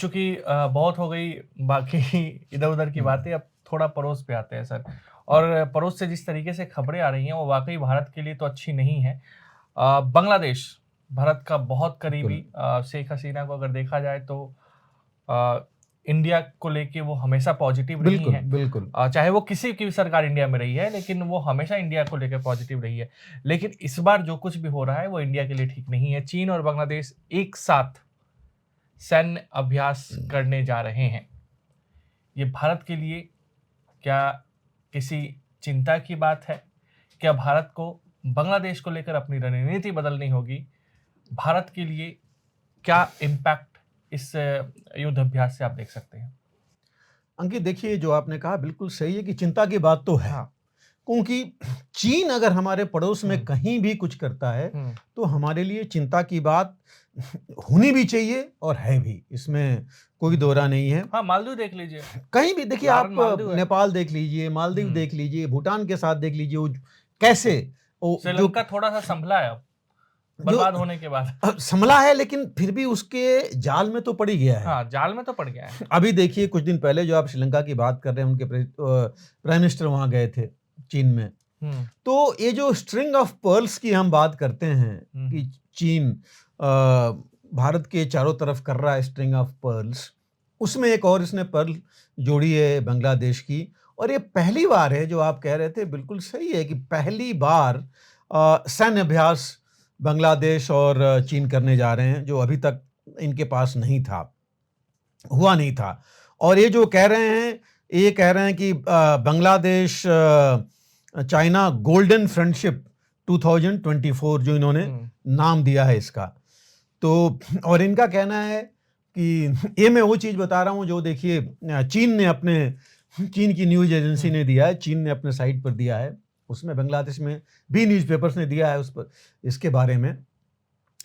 चूंकि बहुत हो गई बाकी इधर उधर की बातें, अब थोड़ा पड़ोस पे आते हैं सर। और पड़ोस से जिस तरीके से खबरें आ रही हैं वो वाकई भारत के लिए तो अच्छी नहीं है। बांग्लादेश भारत का बहुत करीबी, शेख हसीना को अगर देखा जाए तो इंडिया को लेके वो हमेशा पॉजिटिव रही बिल्कुल है। बिल्कुल। चाहे वो किसी की भी सरकार इंडिया में रही है, लेकिन वो हमेशा इंडिया को लेकर पॉजिटिव रही है। लेकिन इस बार जो कुछ भी हो रहा है वो इंडिया के लिए ठीक नहीं है। चीन और बांग्लादेश एक साथ सैन्य अभ्यास करने जा रहे हैं। ये भारत के लिए क्या किसी चिंता की बात है? क्या भारत को बांग्लादेश को लेकर अपनी रणनीति बदलनी होगी? भारत के लिए क्या इम्पैक्ट इस युद्ध अभ्यास से आप देख सकते हैं? अंकित, देखिए, जो आपने कहा बिल्कुल सही है कि चिंता की बात तो है। हाँ। क्योंकि चीन अगर हमारे पड़ोस में कहीं भी कुछ करता है तो हमारे लिए चिंता की बात होनी भी चाहिए और है भी, इसमें कोई दोहरा नहीं है। हाँ, मालदीव देख लीजिए, कहीं भी देखिए, आप मालदीव है। नेपाल देख लीजिए, मालदीव देख लीजिए, भूटान के साथ देख लीजिए, वो कैसे श्रीलंका थोड़ा सा संभला है अब, बर्बाद होने के बाद। संभला है, लेकिन फिर भी उसके जाल में तो पड़ ही गया है। हाँ, जाल में तो पड़ गया है। अभी देखिए, कुछ दिन पहले जो आप श्रीलंका की बात कर रहे हैं, उनके प्राइम मिनिस्टर वहां गए थे चीन में। तो ये जो स्ट्रिंग ऑफ पर्ल्स की हम बात करते हैं कि चीन भारत के चारों तरफ कर रहा है स्ट्रिंग ऑफ पर्ल्स, उसमें एक और इसने पर्ल जोड़ी है बांग्लादेश की। और ये पहली बार है, जो आप कह रहे थे बिल्कुल सही है, कि पहली बार सैन्य अभ्यास बांग्लादेश और चीन करने जा रहे हैं, जो अभी तक इनके पास नहीं था, हुआ नहीं था। और ये जो कह रहे हैं, ये कह रहे हैं कि बांग्लादेश चाइना गोल्डन फ्रेंडशिप 2024 जो इन्होंने नाम दिया है इसका। तो और इनका कहना है कि ये मैं वो चीज़ बता रहा हूँ जो देखिए चीन की न्यूज़ एजेंसी ने दिया है, चीन ने अपने साइट पर दिया है, उसमें बांग्लादेश में भी न्यूज़पेपर्स ने दिया है उस पर, इसके बारे में।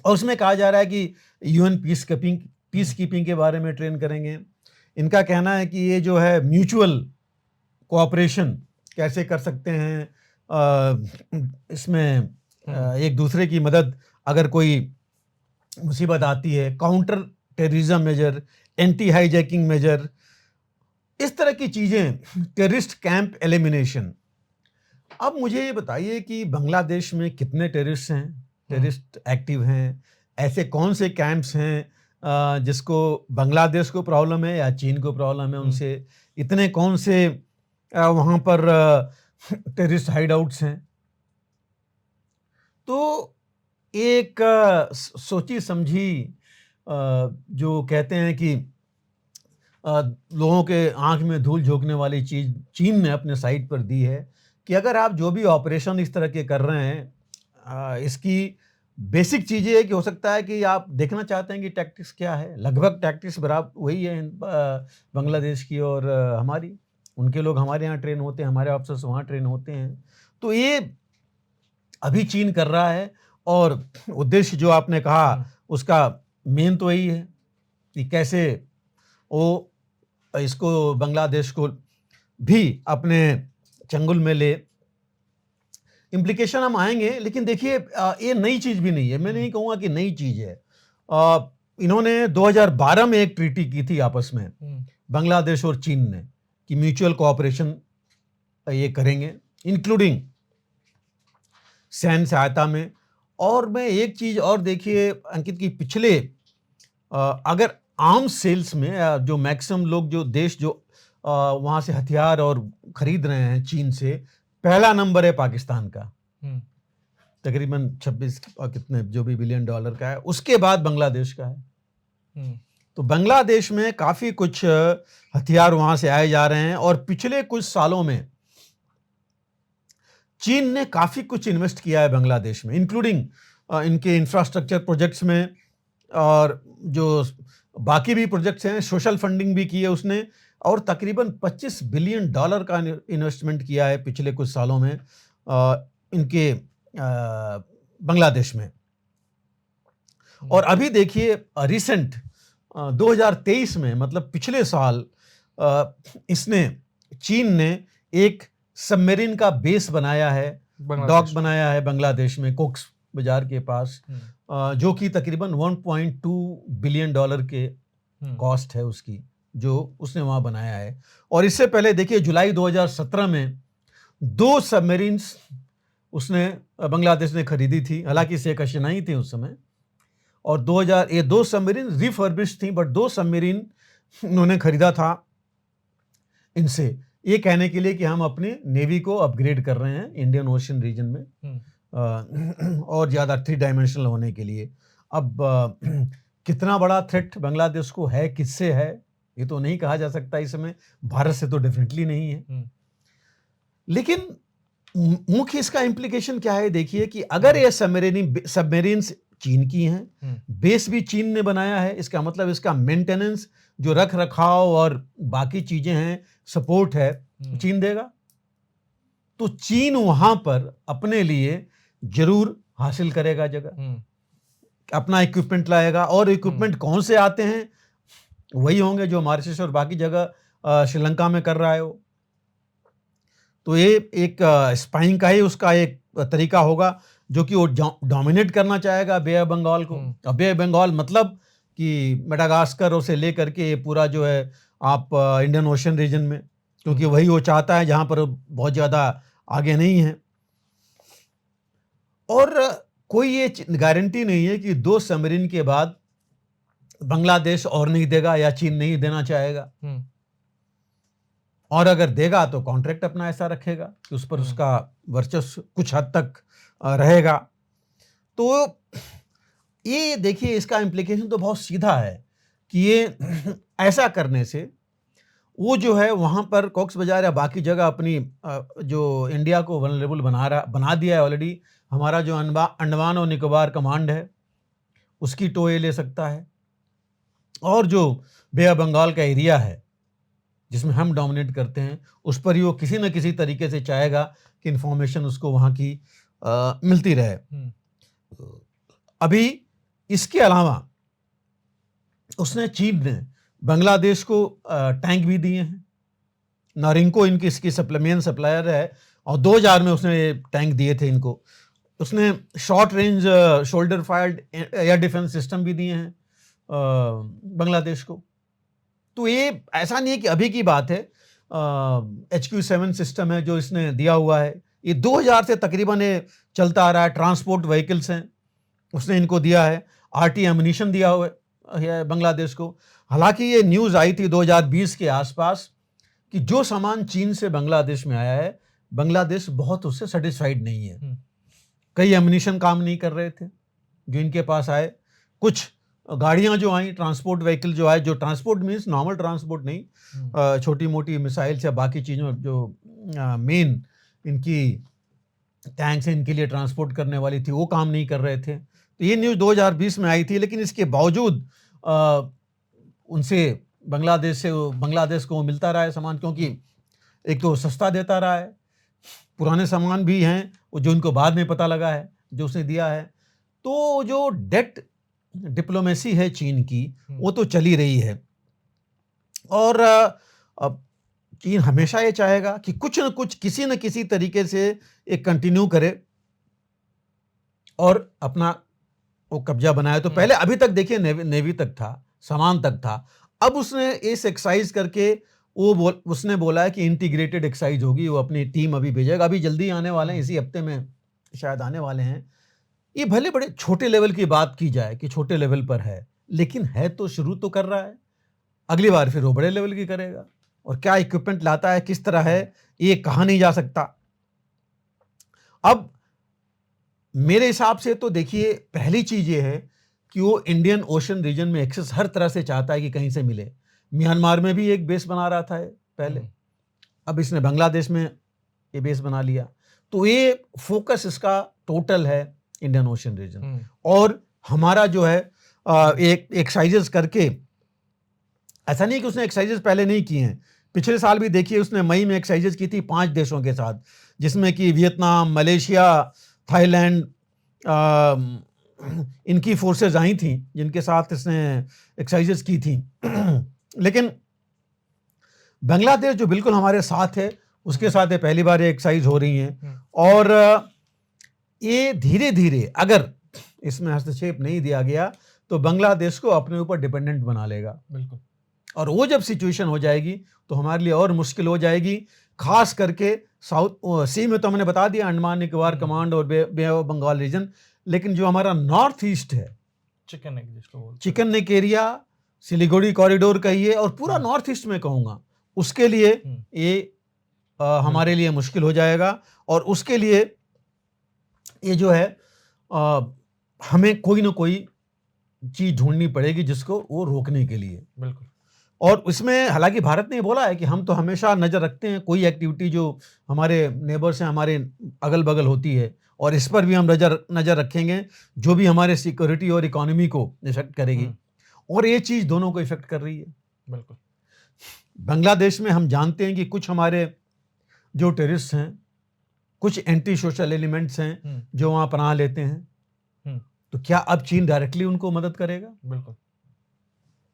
और उसमें कहा जा रहा है कि यूएन पीस कीपिंग के बारे में ट्रेन करेंगे। इनका कहना है कि ये जो है म्यूचुअल कोऑपरेशन कैसे कर सकते हैं, इसमें एक दूसरे की मदद, अगर कोई मुसीबत आती है, counter terrorism measure, anti hijacking measure, इस तरह की चीज़ें, टेररिस्ट कैंप एलिमिनेशन। अब मुझे ये बताइए कि बांग्लादेश में कितने टेररिस्ट हैं, टेररिस्ट एक्टिव हैं, ऐसे कौन से कैंप्स हैं जिसको बांग्लादेश को प्रॉब्लम है या चीन को प्रॉब्लम है उनसे, इतने कौन से वहाँ पर टेररिस्ट हाइडआउट्स हैं। तो एक सोची समझी, जो कहते हैं कि लोगों के आंख में धूल झोंकने वाली चीज़ चीन ने अपने साइट पर दी है कि अगर आप जो भी ऑपरेशन इस तरह के कर रहे हैं, इसकी बेसिक चीज़ ये है कि हो सकता है कि आप देखना चाहते हैं कि टैक्टिक्स क्या है। लगभग टैक्टिक्स बराबर वही है बांग्लादेश की और हमारी। उनके लोग हमारे यहाँ ट्रेन होते हैं, हमारे ऑफिसर्स वहाँ ट्रेन होते हैं। तो ये अभी चीन कर रहा है, और उद्देश्य जो आपने कहा उसका मेन तो यही है कि कैसे वो इसको, बांग्लादेश को भी अपने चंगुल में ले। इम्प्लीकेशन हम आएंगे, लेकिन देखिए ये नई चीज़ भी नहीं है, मैं नहीं कहूँगा कि नई चीज़ है। इन्होंने 2012 में एक ट्रीटी की थी आपस में, बांग्लादेश और चीन ने, कि म्यूचुअल कोऑपरेशन ये करेंगे, इंक्लूडिंग सैन्य सहायता में। और मैं एक चीज़ और देखिए अंकित, की पिछले अगर आर्म्स सेल्स में जो मैक्सिमम लोग, जो देश जो वहाँ से हथियार और खरीद रहे हैं चीन से, पहला नंबर है पाकिस्तान का, तकरीबन 26 कितने जो भी बिलियन डॉलर का है, उसके बाद बांग्लादेश का है। तो बांग्लादेश में काफ़ी कुछ हथियार वहाँ से आए जा रहे हैं, और पिछले कुछ सालों में चीन ने काफ़ी कुछ इन्वेस्ट किया है बांग्लादेश में, इंक्लूडिंग इनके इंफ्रास्ट्रक्चर प्रोजेक्ट्स में, और जो बाकी भी प्रोजेक्ट्स हैं, सोशल फंडिंग भी की है उसने, और तकरीबन 25 बिलियन डॉलर का इन्वेस्टमेंट किया है पिछले कुछ सालों में इनके बांग्लादेश में। और अभी देखिए रिसेंट 2023 में, मतलब पिछले साल, इसने, चीन ने एक सबमरीन का बेस बनाया है, डॉक बनाया है बांग्लादेश में, कोक्स बाजार के पास, जो कि तकरीबन 1.2 बिलियन डॉलर के कॉस्ट है उसकी जो उसने वहाँ बनाया है। और इससे पहले देखिए जुलाई 2017 में 2 सबमरीन्स उसने बांग्लादेश ने खरीदी थी, हालांकि शेख हसीना ही थी उस समय। और 2000 ये 2 सबमरीन रिफर्बिश्ड थी, बट 2 सबमरीन उन्होंने खरीदा था इनसे, ये कहने के लिए कि हम अपनी नेवी को अपग्रेड कर रहे हैं इंडियन ओशन रीजन में और ज़्यादा 3 डायमेंशनल होने के लिए। अब कितना बड़ा थ्रेट बांग्लादेश को है, किससे है, ये तो नहीं कहा जा सकता इस समय। भारत से तो डेफिनेटली नहीं है। लेकिन मुख्य इसका इम्प्लीकेशन क्या है, देखिए कि अगर ये सबमरीन्स चीन की हैं, बेस भी चीन ने बनाया है, इसका मतलब इसका मेंटेनेंस, जो रख रखाव और बाकी चीजें हैं, सपोर्ट है, चीन देगा। तो चीन वहां पर अपने लिए जरूर हासिल करेगा जगह, अपना इक्विपमेंट लाएगा। और इक्विपमेंट कौन से आते हैं, वही होंगे जो मॉरिशस और बाकी जगह श्रीलंका में कर रहा है वो। तो ये एक स्पाइंग का ही उसका एक तरीका होगा, जो कि वो डोमिनेट करना चाहेगा बे ऑफ बंगाल को। अब बे ऑफ बंगाल मतलब कि मेडागास्कर से लेकर के पूरा जो है आप इंडियन ओशन रीजन में, क्योंकि वही वो चाहता है जहां पर बहुत ज़्यादा आगे नहीं है। और कोई ये गारंटी नहीं है कि 2 सबमरीन के बाद बांग्लादेश और नहीं देगा या चीन नहीं देना चाहेगा। और अगर देगा तो कॉन्ट्रैक्ट अपना ऐसा रखेगा कि उस पर उसका वर्चस्व कुछ हद तक रहेगा। तो ये देखिए इसका इम्प्लीकेशन तो बहुत सीधा है कि ये ऐसा करने से वो जो है वहाँ पर कॉक्स बाजार या बाकी जगह अपनी जो इंडिया को वल्नरेबल बना दिया है ऑलरेडी। हमारा जो अंडमान और निकोबार कमांड है उसकी टोए ले सकता है, और जो बे ऑफ बंगाल का एरिया है जिसमें हम डोमिनेट करते हैं उस पर ही वो किसी न किसी तरीके से चाहेगा कि इंफॉर्मेशन उसको वहाँ की मिलती रहे। अभी इसके अलावा उसने, चीन ने बांग्लादेश को टैंक भी दिए हैं। नारिंको इनकी इसकी मेन सप्लायर है, और 2000 में उसने टैंक दिए थे इनको। उसने short range shoulder fired air defence system भी दिए हैं बांग्लादेश को। तो ये ऐसा नहीं है कि अभी की बात है, HQ7 सिस्टम है जो इसने दिया हुआ है, ये 2000 से तकरीबन ये चलता आ रहा है। ट्रांसपोर्ट व्हीकल्स हैं उसने इनको दिया है, RT एमुनिशन दिया हुआ है बांग्लादेश को। हालांकि ये न्यूज़ आई थी 2020 के आसपास कि जो सामान चीन से बांग्लादेश में आया है, बांग्लादेश बहुत उससे सेटिस्फाइड नहीं है। कई एमुनिशन काम नहीं कर रहे थे जो इनके पास आए। कुछ गाड़ियां जो आई, ट्रांसपोर्ट व्हीकल जो आए, जो ट्रांसपोर्ट मीन्स नॉर्मल ट्रांसपोर्ट नहीं, छोटी मोटी मिसाइल्स या बाकी चीज़ों जो मेन इनकी टैंक्स इनके लिए ट्रांसपोर्ट करने वाली थी, वो काम नहीं कर रहे थे। तो ये न्यूज़ 2020 में आई थी। लेकिन इसके बावजूद उनसे बांग्लादेश को मिलता रहा है सामान, क्योंकि एक तो सस्ता देता रहा है, पुराने सामान भी हैं वो जो उनको बाद में पता लगा है जो उसने दिया है। तो जो डेट डिप्लोमेसी है चीन की, वो तो चली रही है। और अब चीन हमेशा ये चाहेगा कि कुछ न कुछ किसी न किसी तरीके से एक कंटिन्यू करे और अपना वो कब्जा बनाए। तो पहले अभी तक देखिए नेवी तक था, सामान तक था। अब उसने इस एक्सरसाइज करके उसने बोला है कि इंटीग्रेटेड एक्सरसाइज होगी, वो अपनी टीम अभी भेजेगा, अभी जल्दी आने वाले हैं, इसी हफ्ते में शायद आने वाले हैं। ये भले बड़े छोटे लेवल की बात की जाए कि छोटे लेवल पर है, लेकिन है तो शुरू तो कर रहा है। अगली बार फिर वो बड़े लेवल की करेगा, और क्या इक्विपमेंट लाता है, किस तरह है, ये कहा नहीं जा सकता। अब मेरे हिसाब से तो देखिए पहली चीज ये है कि वो इंडियन ओशन रीजन में एक्सेस हर तरह से चाहता है कि कहीं से मिले। म्यांमार में भी एक बेस बना रहा था पहले, अब इसने बांग्लादेश में ये बेस बना लिया। तो ये फोकस इसका टोटल है इंडियन ओशन रीजन। और हमारा जो है एक एक्सरसाइजेस करके, ऐसा नहीं कि उसने एक्सरसाइजेस पहले नहीं किए हैं, पिछले साल भी देखिए उसने मई में एक्सरसाइजेस की थी 5 देशों के साथ, जिसमें कि वियतनाम, मलेशिया, थाईलैंड, इनकी फोर्सेस आई थी जिनके साथ इसने एक्सरसाइजेस की थी। लेकिन बांग्लादेश जो बिल्कुल हमारे साथ है, उसके साथ ये पहली बार ये एक्सरसाइज हो रही हैं। और ये धीरे धीरे अगर इसमें हस्तक्षेप नहीं दिया गया तो बांग्लादेश को अपने ऊपर डिपेंडेंट बना लेगा। बिल्कुल। और वो जब सिचुएशन हो जाएगी तो हमारे लिए और मुश्किल हो जाएगी, खास करके साउथ सी में तो हमने बता दिया, अंडमान निकोबार कमांड और बे ऑफ बंगाल रीजन, लेकिन जो हमारा नॉर्थ ईस्ट है, चिकन नेक जिसको बोलते हैं। Chicken neck area, Siliguri corridor कहिए और पूरा नॉर्थ ईस्ट में कहूँगा, उसके लिए ये हमारे लिए मुश्किल हो जाएगा। और उसके लिए ये जो है हमें कोई ना कोई चीज़ ढूंढनी पड़ेगी जिसको वो रोकने के लिए। बिल्कुल। और इसमें हालांकि भारत ने बोला है कि हम तो हमेशा नज़र रखते हैं कोई एक्टिविटी जो हमारे नेबर्स हैं, हमारे अगल बगल होती है, और इस पर भी हम नज़र रखेंगे जो भी हमारे सिक्योरिटी और इकोनॉमी को इफेक्ट करेगी। और ये चीज़ दोनों को इफेक्ट कर रही है। बिल्कुल। बांग्लादेश में हम जानते हैं कि कुछ हमारे जो टेररिस्ट हैं, कुछ एंटी सोशल एलिमेंट्स हैं जो वहाँ पनाह लेते हैं, तो क्या अब चीन डायरेक्टली उनको मदद करेगा? बिल्कुल।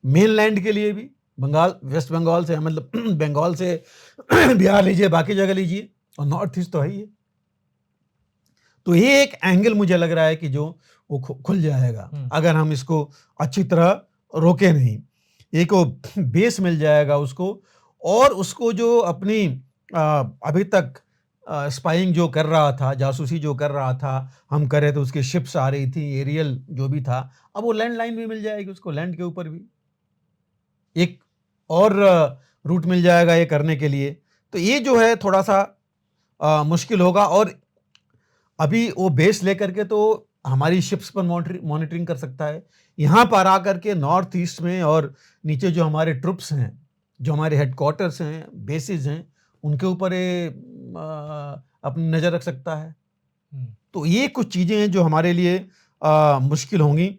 मेनलैंड के लिए भी, बंगाल, वेस्ट बंगाल से, मतलब बंगाल से बिहार लीजिए, बाकी जगह लीजिए, और नॉर्थ ईस्ट तो है ही। तो ये एक एंगल मुझे लग रहा है कि जो वो खुल जाएगा अगर हम इसको अच्छी तरह रोके नहीं। एक वो बेस मिल जाएगा उसको, और उसको जो अपनी अभी तक स्पाइंग जो कर रहा था, जासूसी जो कर रहा था, हम करे तो उसकी शिप्स आ रही थी, एरियल जो भी था, अब वो लैंड लाइन भी मिल जाएगी उसको, लैंड के ऊपर भी एक और रूट मिल जाएगा ये करने के लिए। तो ये जो है थोड़ा सा मुश्किल होगा। और अभी वो बेस लेकर के तो हमारी शिप्स पर मॉनिटरिंग कर सकता है, यहाँ पर आकर के नॉर्थ ईस्ट में और नीचे जो हमारे ट्रुप्स हैं, जो हमारे हेडक्वार्टर्स हैं, बेसिस हैं, उनके ऊपर अपनी नज़र रख सकता है। तो ये कुछ चीज़ें हैं जो हमारे लिए मुश्किल होंगी।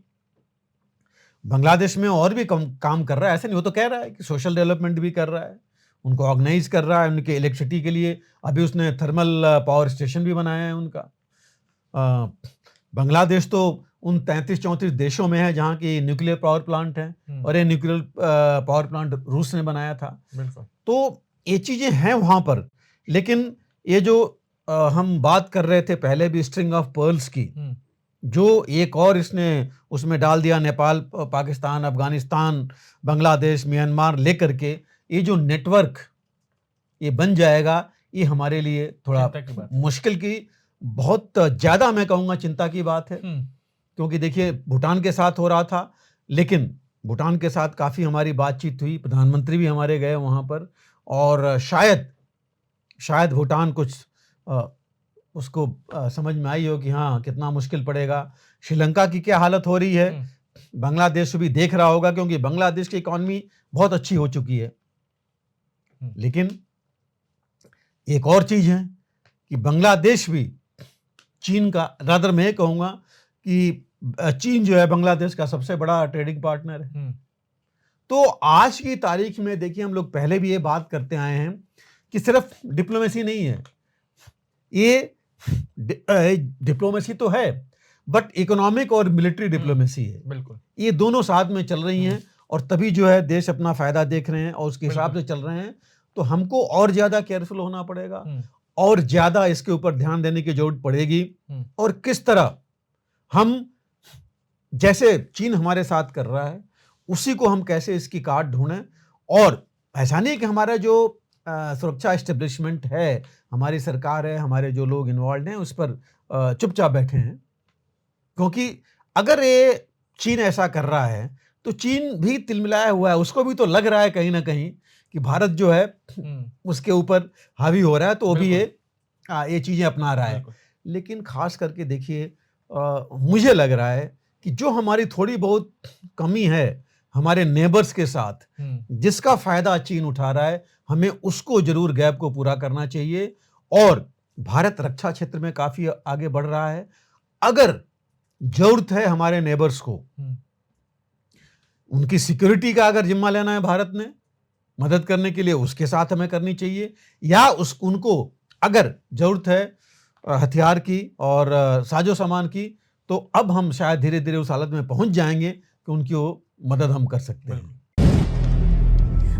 बांग्लादेश में और भी काम कर रहा है, ऐसे नहीं, वो तो कह रहा है कि सोशल डेवलपमेंट भी कर रहा है, उनको ऑर्गेनाइज कर रहा है, उनके इलेक्ट्रिसिटी के लिए अभी उसने थर्मल पावर स्टेशन भी बनाया है उनका। बांग्लादेश तो उन 33-34 देशों में है जहाँ की न्यूक्लियर पावर प्लांट है, और ये न्यूक्लियर पावर प्लांट रूस ने बनाया था। तो ये चीज़ें हैं वहाँ पर। लेकिन ये जो हम बात कर रहे थे पहले भी स्ट्रिंग ऑफ पर्ल्स की, जो एक और इसने उसमें डाल दिया, नेपाल, पाकिस्तान, अफगानिस्तान, बांग्लादेश, म्यांमार लेकर के ये जो नेटवर्क ये बन जाएगा, ये हमारे लिए थोड़ा मुश्किल की, बहुत ज़्यादा मैं कहूँगा चिंता की बात है। क्योंकि देखिए भूटान के साथ हो रहा था, लेकिन भूटान के साथ काफ़ी हमारी बातचीत हुई, प्रधानमंत्री भी हमारे गए वहाँ पर, और शायद भूटान कुछ उसको समझ में आई हो कि हाँ कितना मुश्किल पड़ेगा। श्रीलंका की क्या हालत हो रही है, बांग्लादेश भी देख रहा होगा, क्योंकि बांग्लादेश की इकॉनमी बहुत अच्छी हो चुकी है। लेकिन एक और चीज़ है कि बांग्लादेश भी चीन का, रादर मैं कहूँगा कि चीन जो है बांग्लादेश का सबसे बड़ा ट्रेडिंग पार्टनर है। तो आज की तारीख में देखिए, हम लोग पहले भी ये बात करते आए हैं कि सिर्फ डिप्लोमेसी नहीं है, ये डिप्लोमेसी तो है, बट इकोनॉमिक और मिलिट्री डिप्लोमेसी है। बिल्कुल, ये दोनों साथ में चल रही हैं, और तभी जो है देश अपना फायदा देख रहे हैं और उसके हिसाब से चल रहे हैं। तो हमको और ज़्यादा केयरफुल होना पड़ेगा, और ज़्यादा इसके ऊपर ध्यान देने की जरूरत पड़ेगी। और किस तरह हम, जैसे चीन हमारे साथ कर रहा है, उसी को हम कैसे इसकी काट ढूंढें। और ऐसा नहीं कि हमारा जो सुरक्षा एस्टेब्लिशमेंट है, हमारी सरकार है, हमारे जो लोग इन्वॉल्व हैं, उस पर चुपचाप बैठे हैं। क्योंकि अगर ये चीन ऐसा कर रहा है तो चीन भी तिलमिलाया हुआ है, उसको भी तो लग रहा है कहीं ना कहीं कि भारत जो है उसके ऊपर हावी हो रहा है, तो वो भी ये चीज़ें अपना रहा है। लेकिन खास करके देखिए, मुझे लग रहा है कि जो हमारी थोड़ी बहुत कमी है हमारे नेबर्स के साथ, जिसका फायदा चीन उठा रहा है, हमें उसको जरूर गैप को पूरा करना चाहिए। और भारत रक्षा क्षेत्र में काफी आगे बढ़ रहा है। अगर जरूरत है हमारे नेबर्स को, उनकी सिक्योरिटी का अगर जिम्मा लेना है भारत ने मदद करने के लिए, उसके साथ हमें करनी चाहिए। या उनको अगर जरूरत है हथियार की और साजो सामान की, तो अब हम शायद धीरे धीरे उस हालत में पहुंच जाएंगे कि उनकी वो मदद हम कर सकते हैं।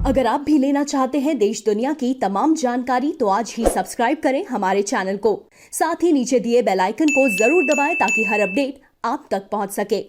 अगर आप भी लेना चाहते हैं देश दुनिया की तमाम जानकारी, तो आज ही सब्सक्राइब करें हमारे चैनल को। साथ ही नीचे दिए बेल आइकन को जरूर दबाएं ताकि हर अपडेट आप तक पहुंच सके।